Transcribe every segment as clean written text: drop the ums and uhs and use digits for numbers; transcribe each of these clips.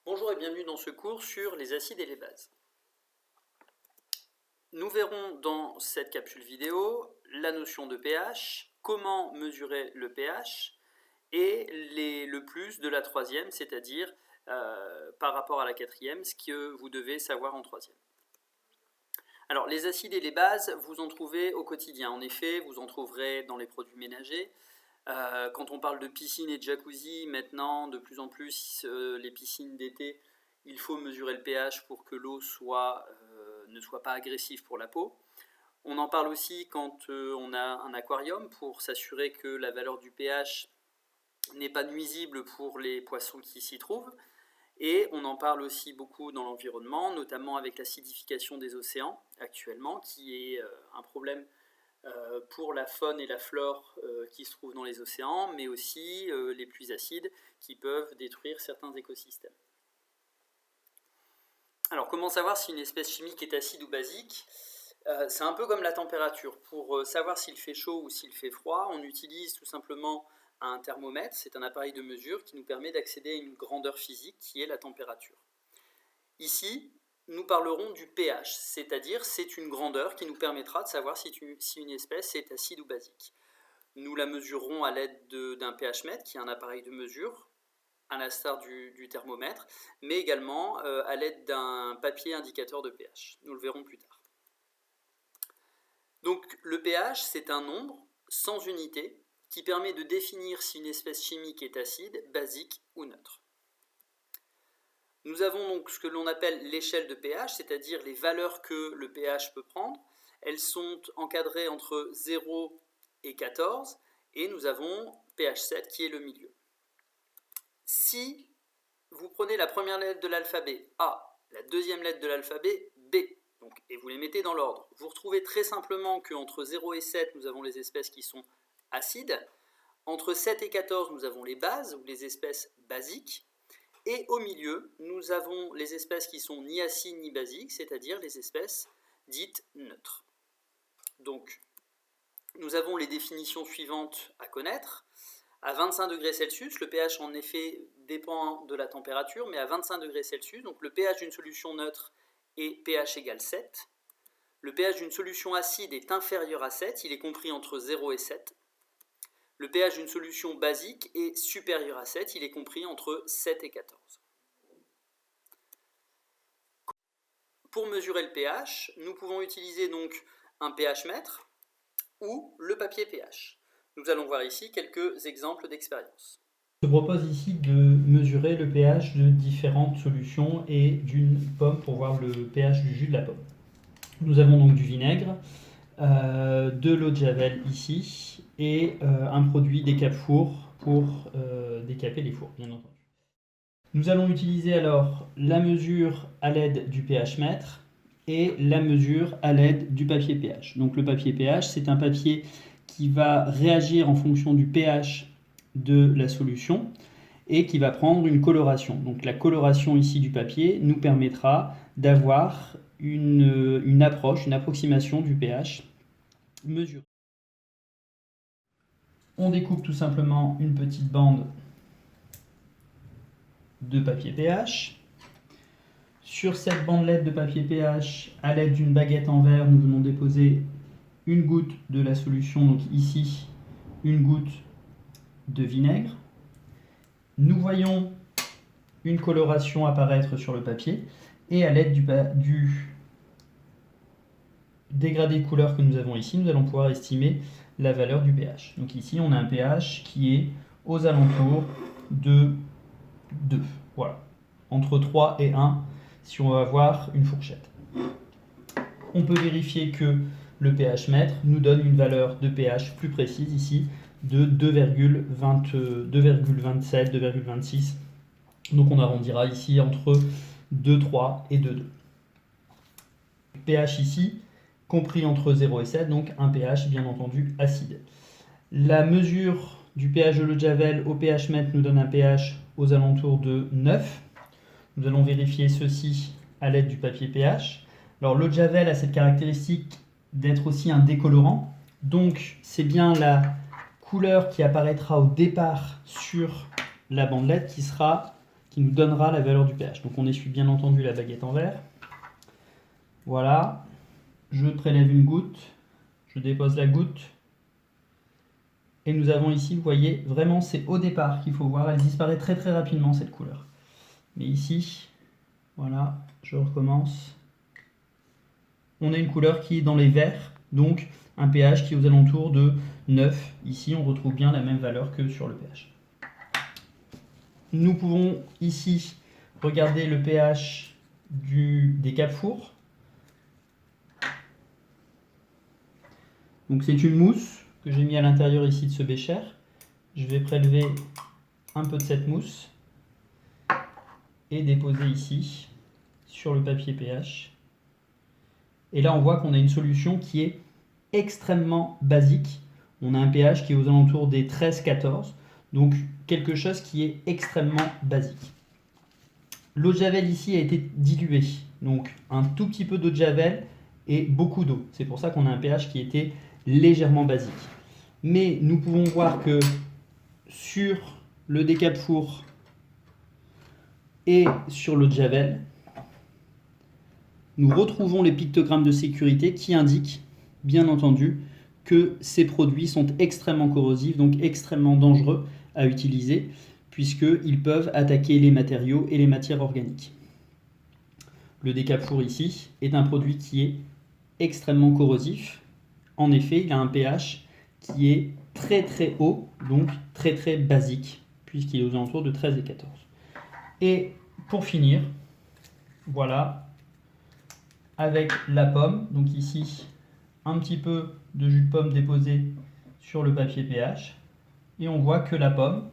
Bonjour et bienvenue dans ce cours sur les acides et les bases. Nous verrons dans cette capsule vidéo la notion de pH, comment mesurer le pH et le plus de la troisième, c'est-à-dire par rapport à la quatrième, ce que vous devez savoir en troisième. Alors les acides et les bases, vous en trouvez au quotidien. En effet, vous en trouverez dans les produits ménagers. Quand on parle de piscine et de jacuzzi, maintenant, de plus en plus, les piscines d'été, il faut mesurer le pH pour que l'eau ne soit pas agressive pour la peau. On en parle aussi quand on a un aquarium pour s'assurer que la valeur du pH n'est pas nuisible pour les poissons qui s'y trouvent. Et on en parle aussi beaucoup dans l'environnement, notamment avec l'acidification des océans actuellement, qui est un problème pour la faune et la flore qui se trouvent dans les océans, mais aussi les pluies acides qui peuvent détruire certains écosystèmes. Alors comment savoir si une espèce chimique est acide ou basique ? C'est un peu comme la température. Pour savoir s'il fait chaud ou s'il fait froid, on utilise tout simplement un thermomètre. C'est un appareil de mesure qui nous permet d'accéder à une grandeur physique qui est la température. Ici, nous parlerons du pH, c'est-à-dire c'est une grandeur qui nous permettra de savoir si une espèce est acide ou basique. Nous la mesurerons à l'aide d'un pH mètre, qui est un appareil de mesure, à l'instar du thermomètre, mais également à l'aide d'un papier indicateur de pH. Nous le verrons plus tard. Donc le pH, c'est un nombre sans unité qui permet de définir si une espèce chimique est acide, basique ou neutre. Nous avons donc ce que l'on appelle l'échelle de pH, c'est-à-dire les valeurs que le pH peut prendre. Elles sont encadrées entre 0 et 14, et nous avons pH 7 qui est le milieu. Si vous prenez la première lettre de l'alphabet A, la deuxième lettre de l'alphabet B, et vous les mettez dans l'ordre, vous retrouvez très simplement qu'entre 0 et 7, nous avons les espèces qui sont acides. Entre 7 et 14, nous avons les bases, ou les espèces basiques. Et au milieu, nous avons les espèces qui sont ni acides ni basiques, c'est-à-dire les espèces dites neutres. Donc, nous avons les définitions suivantes à connaître. À 25 degrés Celsius, le pH en effet dépend de la température, mais à 25 degrés Celsius, donc le pH d'une solution neutre est pH égale 7. Le pH d'une solution acide est inférieur à 7, il est compris entre 0 et 7. Le pH d'une solution basique est supérieur à 7, il est compris entre 7 et 14. Pour mesurer le pH, nous pouvons utiliser donc un pH mètre ou le papier pH. Nous allons voir ici quelques exemples d'expérience. Je propose ici de mesurer le pH de différentes solutions et d'une pomme pour voir le pH du jus de la pomme. Nous avons donc du vinaigre, de l'eau de javel ici et un produit décape-four pour décaper les fours, bien entendu. Nous allons utiliser alors la mesure à l'aide du pH mètre et la mesure à l'aide du papier pH. Donc le papier pH, c'est un papier qui va réagir en fonction du pH de la solution et qui va prendre une coloration. Donc la coloration ici du papier nous permettra d'avoir une approximation du pH mesuré. On découpe tout simplement une petite bande de papier pH. Sur cette bandelette de papier pH, à l'aide d'une baguette en verre, nous venons déposer une goutte de la solution, donc ici une goutte de vinaigre. Nous voyons une coloration apparaître sur le papier et à l'aide du dégradé de couleur que nous avons ici, nous allons pouvoir estimer la valeur du pH. Donc ici, on a un pH qui est aux alentours de 2. Voilà. Entre 3 et 1 si on veut avoir une fourchette. On peut vérifier que le pH mètre nous donne une valeur de pH plus précise ici de 2,27, 2,26. Donc on arrondira ici entre 2,3 et 2,2. pH ici compris entre 0 et 7, donc un pH bien entendu acide. La mesure du pH de l'eau de javel au pH mètre nous donne un pH aux alentours de 9. Nous allons vérifier ceci à l'aide du papier pH. Alors l'eau de javel a cette caractéristique d'être aussi un décolorant, donc c'est bien la couleur qui apparaîtra au départ sur la bandelette qui nous donnera la valeur du pH. Donc on essuie bien entendu la baguette en verre. Voilà, je prélève une goutte, je dépose la goutte. Et nous avons ici, vous voyez, vraiment c'est au départ qu'il faut voir, elle disparaît très très rapidement cette couleur. Mais ici, voilà, je recommence. On a une couleur qui est dans les verts, donc un pH qui est aux alentours de 9. Ici, on retrouve bien la même valeur que sur le pH. Nous pouvons ici regarder le pH des capes-fours. Donc c'est une mousse que j'ai mis à l'intérieur ici de ce bécher. Je vais prélever un peu de cette mousse et déposer ici sur le papier pH. Et là on voit qu'on a une solution qui est extrêmement basique. On a un pH qui est aux alentours des 13-14, donc quelque chose qui est extrêmement basique. L'eau de javel ici a été diluée, donc un tout petit peu d'eau de javel et beaucoup d'eau. C'est pour ça qu'on a un pH qui était légèrement basique. Mais nous pouvons voir que sur le décape-four et sur l'eau de javel, nous retrouvons les pictogrammes de sécurité qui indiquent, bien entendu, que ces produits sont extrêmement corrosifs, donc extrêmement dangereux à utiliser, puisqu'ils peuvent attaquer les matériaux et les matières organiques. Le décape-four ici est un produit qui est extrêmement corrosif. En effet, il a un pH qui est très très haut, donc très très basique, puisqu'il est aux alentours de 13 et 14. Et pour finir, voilà, avec la pomme, donc ici, un petit peu de jus de pomme déposé sur le papier pH, et on voit que la pomme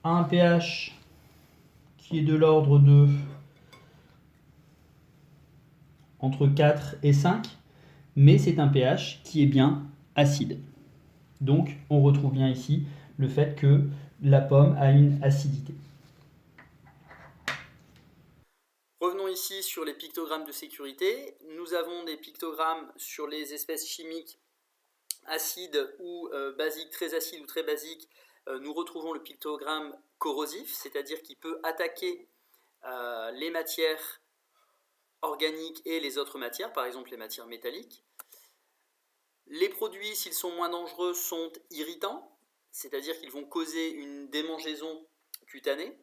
a un pH qui est de l'ordre de entre 4 et 5, mais c'est un pH qui est bien acide. Donc on retrouve bien ici le fait que la pomme a une acidité. Revenons ici sur les pictogrammes de sécurité. Nous avons des pictogrammes sur les espèces chimiques acides ou basiques, très acides ou très basiques. Nous retrouvons le pictogramme corrosif, c'est-à-dire qui peut attaquer les matières organiques et les autres matières, par exemple les matières métalliques. Les produits, s'ils sont moins dangereux, sont irritants, c'est-à-dire qu'ils vont causer une démangeaison cutanée.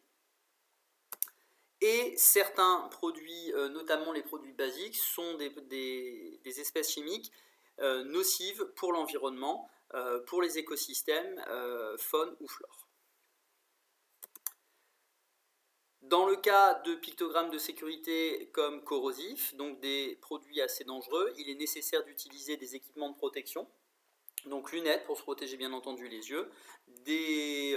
Et certains produits, notamment les produits basiques, sont des espèces chimiques nocives pour l'environnement, pour les écosystèmes, faune ou flore. Dans le cas de pictogrammes de sécurité comme corrosifs, donc des produits assez dangereux, il est nécessaire d'utiliser des équipements de protection, donc lunettes pour se protéger bien entendu les yeux, des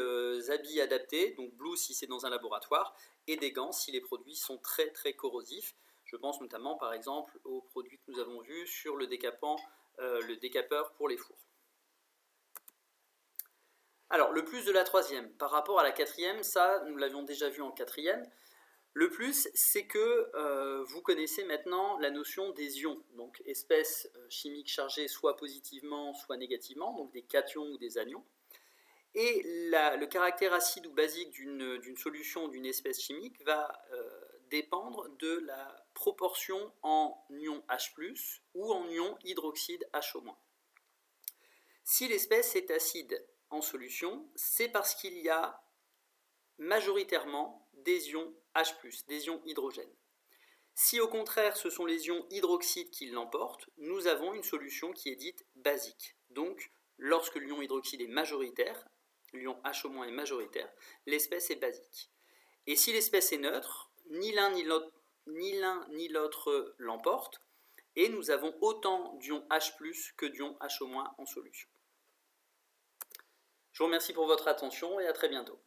habits adaptés, donc blouse si c'est dans un laboratoire, et des gants si les produits sont très très corrosifs. Je pense notamment par exemple aux produits que nous avons vus sur le décapeur pour les fours. Alors le plus de la troisième par rapport à la quatrième, ça nous l'avions déjà vu en quatrième. Le plus, c'est que vous connaissez maintenant la notion des ions, donc espèces chimiques chargées soit positivement, soit négativement, donc des cations ou des anions. Et le caractère acide ou basique d'une solution, d'une espèce chimique, va dépendre de la proportion en ion H+, ou en ion hydroxyde HO-. Si l'espèce est acide en solution, c'est parce qu'il y a majoritairement des ions H+, des ions hydrogène. Si au contraire ce sont les ions hydroxydes qui l'emportent, nous avons une solution qui est dite basique. Donc lorsque l'ion hydroxyde est majoritaire, l'ion HO- est majoritaire, l'espèce est basique. Et si l'espèce est neutre, ni l'un ni l'autre l'emporte, et nous avons autant d'ions H+, que d'ions HO- en solution. Je vous remercie pour votre attention et à très bientôt.